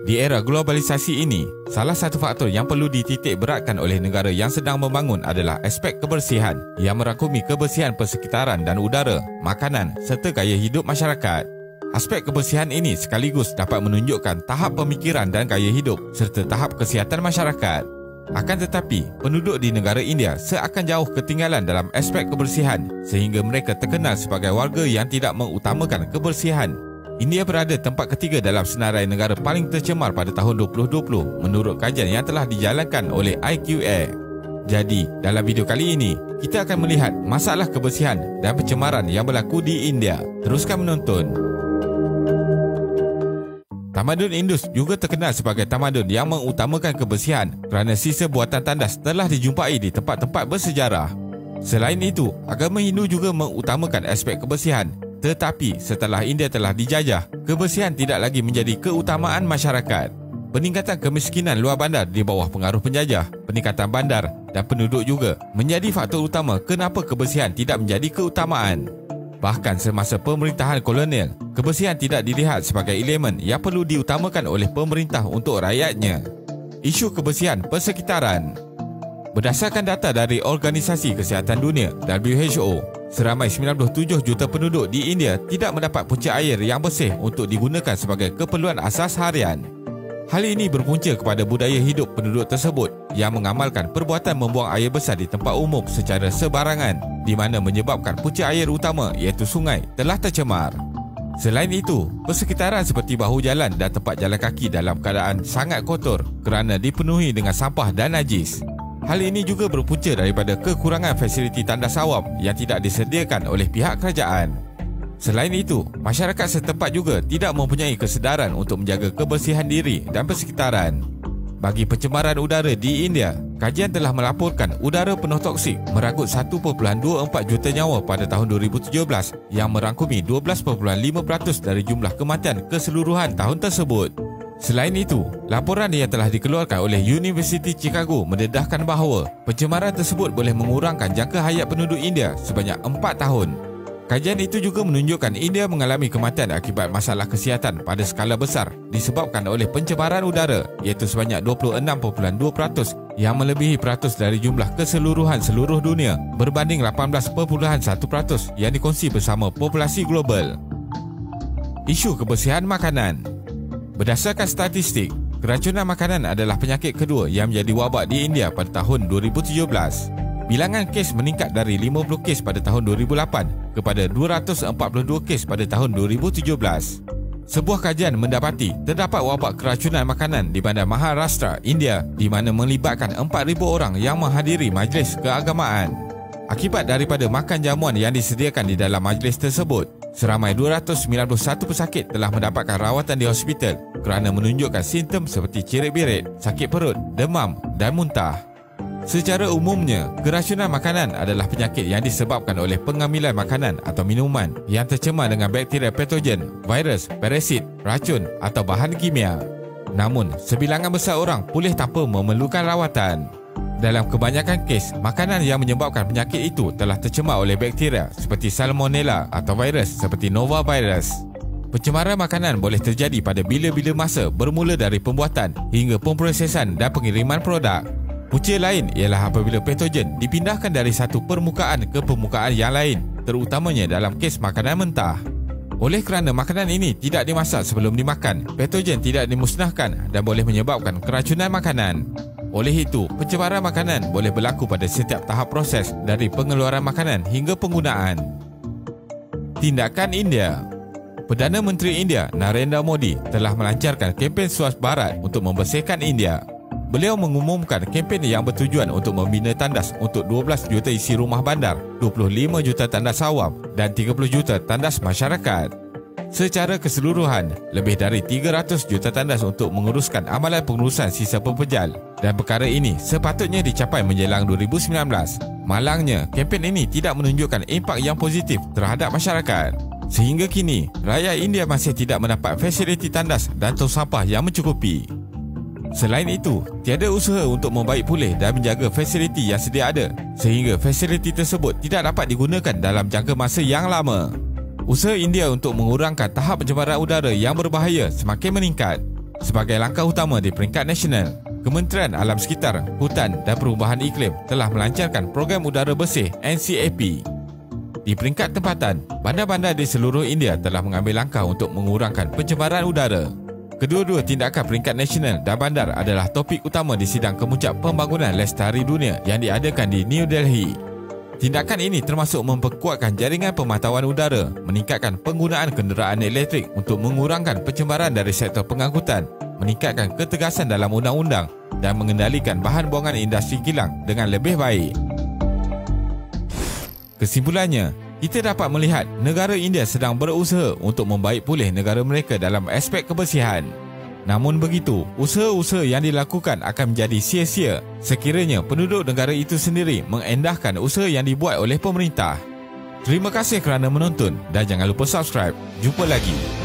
Di era globalisasi ini, salah satu faktor yang perlu dititik beratkan oleh negara yang sedang membangun adalah aspek kebersihan yang merangkumi kebersihan persekitaran dan udara, makanan serta gaya hidup masyarakat. Aspek kebersihan ini sekaligus dapat menunjukkan tahap pemikiran dan gaya hidup serta tahap kesihatan masyarakat. Akan tetapi, penduduk di negara India seakan jauh ketinggalan dalam aspek kebersihan sehingga mereka terkenal sebagai warga yang tidak mengutamakan kebersihan. India berada tempat ketiga dalam senarai negara paling tercemar pada tahun 2020 menurut kajian yang telah dijalankan oleh IQA. Jadi, dalam video kali ini, kita akan melihat masalah kebersihan dan pencemaran yang berlaku di India. Teruskan menonton. Tamadun Indus juga terkenal sebagai tamadun yang mengutamakan kebersihan kerana sisa buatan tandas telah dijumpai di tempat-tempat bersejarah. Selain itu, agama Hindu juga mengutamakan aspek kebersihan. Tetapi setelah India telah dijajah, kebersihan tidak lagi menjadi keutamaan masyarakat. Peningkatan kemiskinan luar bandar di bawah pengaruh penjajah, peningkatan bandar dan penduduk juga menjadi faktor utama kenapa kebersihan tidak menjadi keutamaan. Bahkan semasa pemerintahan kolonial, kebersihan tidak dilihat sebagai elemen yang perlu diutamakan oleh pemerintah untuk rakyatnya. Isu kebersihan persekitaran. Berdasarkan data dari Organisasi Kesihatan Dunia (WHO), seramai 97 juta penduduk di India tidak mendapat punca air yang bersih untuk digunakan sebagai keperluan asas harian. Hal ini berpunca kepada budaya hidup penduduk tersebut yang mengamalkan perbuatan membuang air besar di tempat umum secara sebarangan, di mana menyebabkan punca air utama iaitu sungai telah tercemar. Selain itu, persekitaran seperti bahu jalan dan tempat jalan kaki dalam keadaan sangat kotor kerana dipenuhi dengan sampah dan najis. Hal ini juga berpunca daripada kekurangan fasiliti tandas awam yang tidak disediakan oleh pihak kerajaan. Selain itu, masyarakat setempat juga tidak mempunyai kesedaran untuk menjaga kebersihan diri dan persekitaran. Bagi pencemaran udara di India, kajian telah melaporkan udara penuh toksik merangkut 1.24 juta nyawa pada tahun 2017 yang merangkumi 12.5% dari jumlah kematian keseluruhan tahun tersebut. Selain itu, laporan yang telah dikeluarkan oleh Universiti Chicago mendedahkan bahawa pencemaran tersebut boleh mengurangkan jangka hayat penduduk India sebanyak 4 tahun. Kajian itu juga menunjukkan India mengalami kematian akibat masalah kesihatan pada skala besar disebabkan oleh pencemaran udara iaitu sebanyak 26.2% yang melebihi peratus dari jumlah keseluruhan seluruh dunia berbanding 18.1% yang dikongsi bersama populasi global. Isu kebersihan makanan. Berdasarkan statistik, keracunan makanan adalah penyakit kedua yang menjadi wabak di India pada tahun 2017. Bilangan kes meningkat dari 50 kes pada tahun 2008 kepada 242 kes pada tahun 2017. Sebuah kajian mendapati terdapat wabak keracunan makanan di bandar Maharashtra, India di mana melibatkan 4,000 orang yang menghadiri majlis keagamaan. Akibat daripada makan jamuan yang disediakan di dalam majlis tersebut, seramai 291 pesakit telah mendapatkan rawatan di hospital kerana menunjukkan simptom seperti cirit-birit, sakit perut, demam dan muntah. Secara umumnya, keracunan makanan adalah penyakit yang disebabkan oleh pengambilan makanan atau minuman yang tercemar dengan bakteria patogen, virus, parasit, racun atau bahan kimia. Namun, sebilangan besar orang pulih tanpa memerlukan rawatan. Dalam kebanyakan kes, makanan yang menyebabkan penyakit itu telah tercemar oleh bakteria seperti salmonella atau virus seperti novavirus. Pencemaran makanan boleh terjadi pada bila-bila masa bermula dari pembuatan hingga pemprosesan dan pengiriman produk. Punca lain ialah apabila patogen dipindahkan dari satu permukaan ke permukaan yang lain, terutamanya dalam kes makanan mentah. Oleh kerana makanan ini tidak dimasak sebelum dimakan, patogen tidak dimusnahkan dan boleh menyebabkan keracunan makanan. Oleh itu, pencemaran makanan boleh berlaku pada setiap tahap proses dari pengeluaran makanan hingga penggunaan. Tindakan India. Perdana Menteri India Narendra Modi telah melancarkan kempen Swachh Bharat untuk membersihkan India. Beliau mengumumkan kempen yang bertujuan untuk membina tandas untuk 12 juta isi rumah bandar, 25 juta tandas awam dan 30 juta tandas masyarakat. Secara keseluruhan, lebih dari 300 juta tandas untuk menguruskan amalan pengurusan sisa pepejal dan perkara ini sepatutnya dicapai menjelang 2019. Malangnya, kempen ini tidak menunjukkan impak yang positif terhadap masyarakat. Sehingga kini, rakyat India masih tidak mendapat fasiliti tandas dan tong sampah yang mencukupi. Selain itu, tiada usaha untuk membaik pulih dan menjaga fasiliti yang sedia ada, sehingga fasiliti tersebut tidak dapat digunakan dalam jangka masa yang lama. Usaha India untuk mengurangkan tahap pencemaran udara yang berbahaya semakin meningkat. Sebagai langkah utama di peringkat nasional, Kementerian Alam Sekitar, Hutan dan Perubahan Iklim telah melancarkan program udara bersih NCAP. Di peringkat tempatan, bandar-bandar di seluruh India telah mengambil langkah untuk mengurangkan pencemaran udara. Kedua-dua tindakan peringkat nasional dan bandar adalah topik utama di sidang kemuncak pembangunan lestari dunia yang diadakan di New Delhi. Tindakan ini termasuk memperkuatkan jaringan pemantauan udara, meningkatkan penggunaan kenderaan elektrik untuk mengurangkan pencemaran dari sektor pengangkutan, meningkatkan ketegasan dalam undang-undang dan mengendalikan bahan buangan industri kilang dengan lebih baik. Kesimpulannya, kita dapat melihat negara India sedang berusaha untuk membaik pulih negara mereka dalam aspek kebersihan. Namun begitu, usaha-usaha yang dilakukan akan menjadi sia-sia sekiranya penduduk negara itu sendiri mengendahkan usaha yang dibuat oleh pemerintah. Terima kasih kerana menonton dan jangan lupa subscribe. Jumpa lagi.